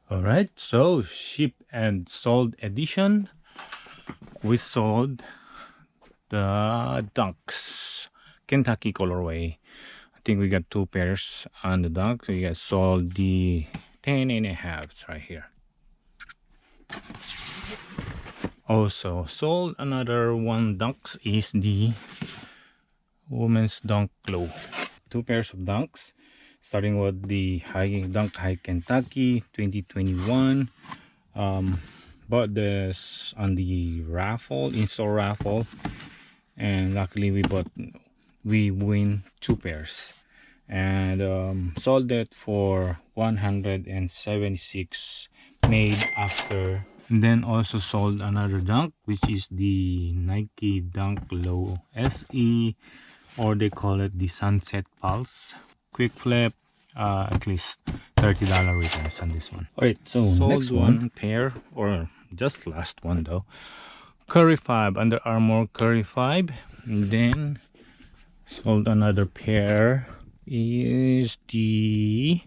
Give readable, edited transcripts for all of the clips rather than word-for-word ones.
Alright, so ship and sold edition. We sold the Dunks Kentucky colorway. I think we got 2 pairs on the Dunks. So you guys sold the 10.5s right here. Also sold another one Dunks is the women's Dunk Low. 2 pairs of Dunks, starting with the Dunk High Kentucky 2021. Bought this on the raffle, in-store raffle, and luckily we win 2 pairs, and sold it for $176 made after. And then also sold another Dunk, which is the Nike Dunk Low SE, or they call it the Sunset Pulse. Quick flip, at least $30 returns on this one. Alright, so sold next one pair, or just last one though, Curry 5, Under Armour Curry 5. And then sold another pair is the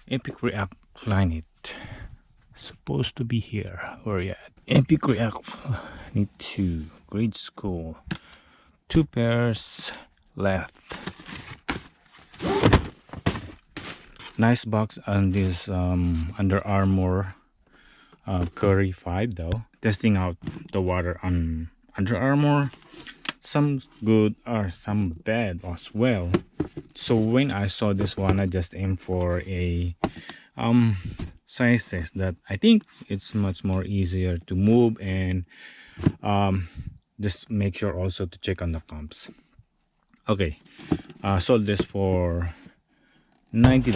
Epic React Flyknit. Supposed to be here. Where you at? Epic React Flyknit 2 grade school. 2 pairs left. Nice box on this Under Armour Curry 5 though. Testing out the water on Under Armour. Some good or some bad as well. So when I saw this one, I just aimed for a sizes that I think it's much more easier to move, and just make sure also to check on the pumps. Okay, sold this for $90.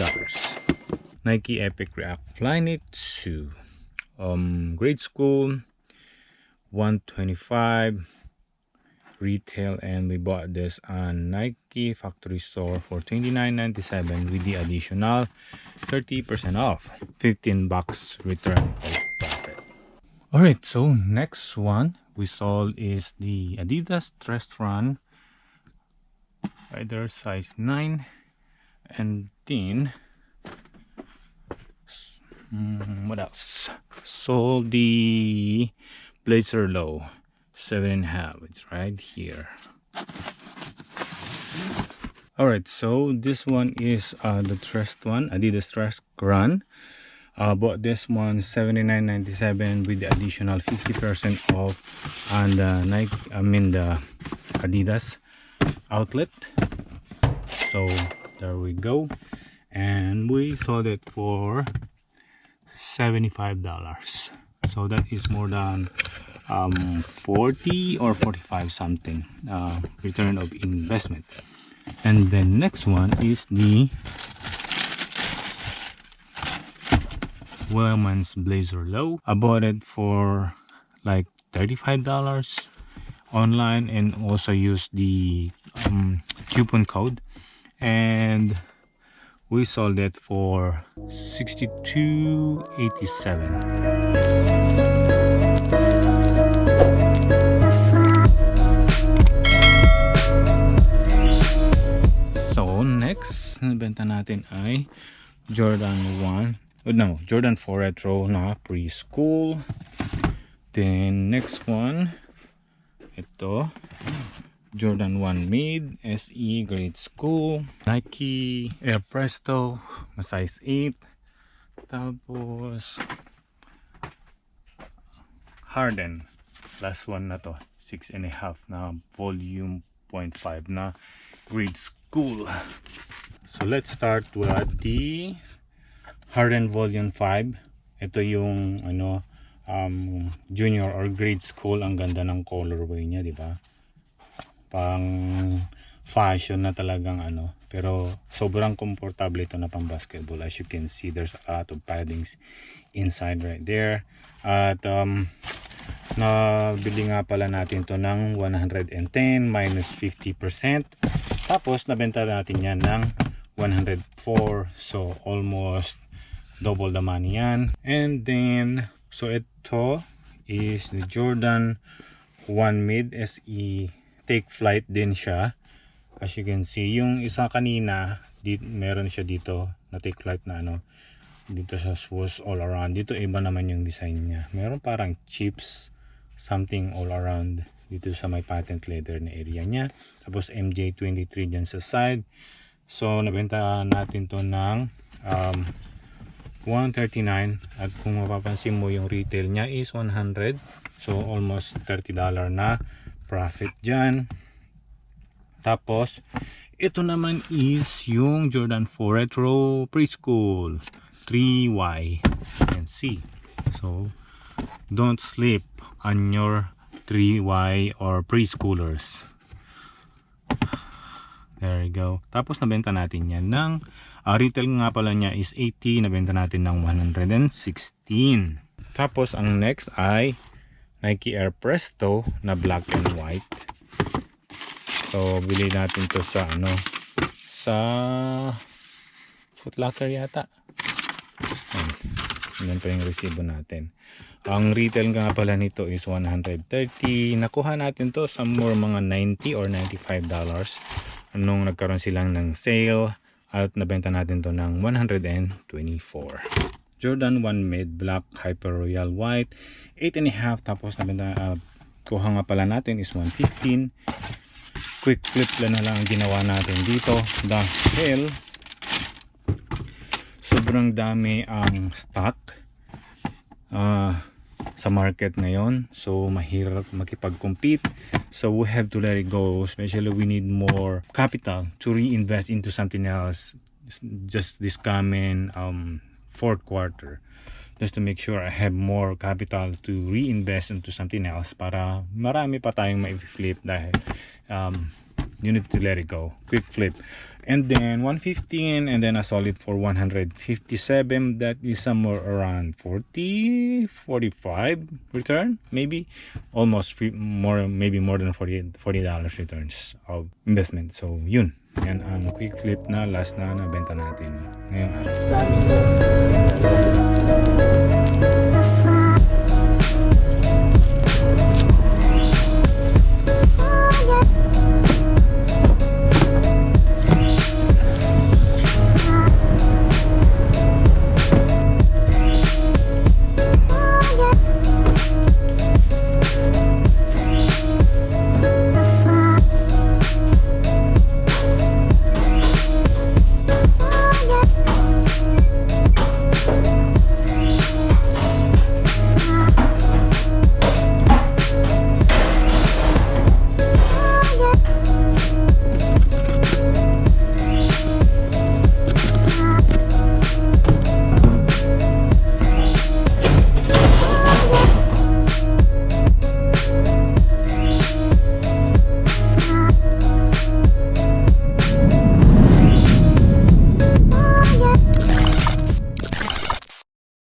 Nike Epic React Flyknit 2, grade school, $125 retail, and we bought this on Nike factory store for $29.97 with the additional 30% off, $15 return of profit. Alright, so next one we sold is the Adidas Stress Run, right there, size 9. And then what else? Sold the Blazer Low 7.5. It's right here. Alright, so this one is the Trust one, Adidas Stress Run. Bought this one $79.97 with the additional 50% off on the Nike, the Adidas outlet. So there we go, and we sold it for $75. So that is more than 40 or 45 something return of investment. And then next one is the women's Blazer Low. I bought it for like $35 online, and also used the coupon code, and we sold it for $62.87. So next nabenta natin ay Jordan 4 Retro na preschool. Then next one, ito Jordan 1 Mid SE grade school, Nike Air Presto size 8. Tapos Harden, last one na to, 6.5 na volume 0.5 na grade school. So let's start with the Harden volume 5. Ito yung junior or grade school. Ang ganda ng colorway niya, di ba? Pang fashion na talagang pero sobrang komportable ito na pang basketball. As you can see, there's a lot of paddings inside right there. At nabili nga pala natin to ng 110 minus 50%. Tapos nabenta natin yan ng 104, so almost double the money yan. And then so ito is the Jordan 1 Mid SE, take flight din siya. As you can see, yung isa kanina meron siya dito na take flight na dito sa Swiss all around. Dito iba naman yung design niya. Meron parang chips something all around dito sa may patent leather na area niya. Tapos MJ23 dyan sa side. So nabenta natin to ng 139, at kung mapapansin mo yung retail niya is 100. So almost $30 na profit dyan. Tapos ito naman is yung Jordan 4 Retro Preschool 3Y. You can see. So don't sleep on your 3Y or preschoolers. There you go. Tapos nabenta natin yan ng retail nga pala niya is 80, nabenta natin ng 116. Tapos ang next ay Nike Air Presto na black and white. So bili natin to sa sa Foot Locker yata. Yan pa yung resibo natin. Ang retail nga pala nito is 130. Nakuha natin to somewhere mga $90 or $95 nung nagkaroon silang ng sale, at nabenta natin to ng 124. Jordan 1 Mid Black Hyper Royal White 8.5. Tapos nabenta, kuha nga pala natin is 115. Quick flip na lang ang ginawa natin dito dahil sobrang dami ang stock sa market ngayon. So mahirap makipag-compete. So we have to let it go. Especially we need more capital to reinvest into something else just this coming fourth quarter, just to make sure I have more capital to reinvest into something else para marami pa tayong ma-flip dahil you need to let it go. Quick flip. And then 115, and then a solid for 157. That is somewhere around 40, 45 return, maybe almost more, maybe more than $40 returns of investment. So yun, yan ang quick flip na last na nabenta natin ngayong araw.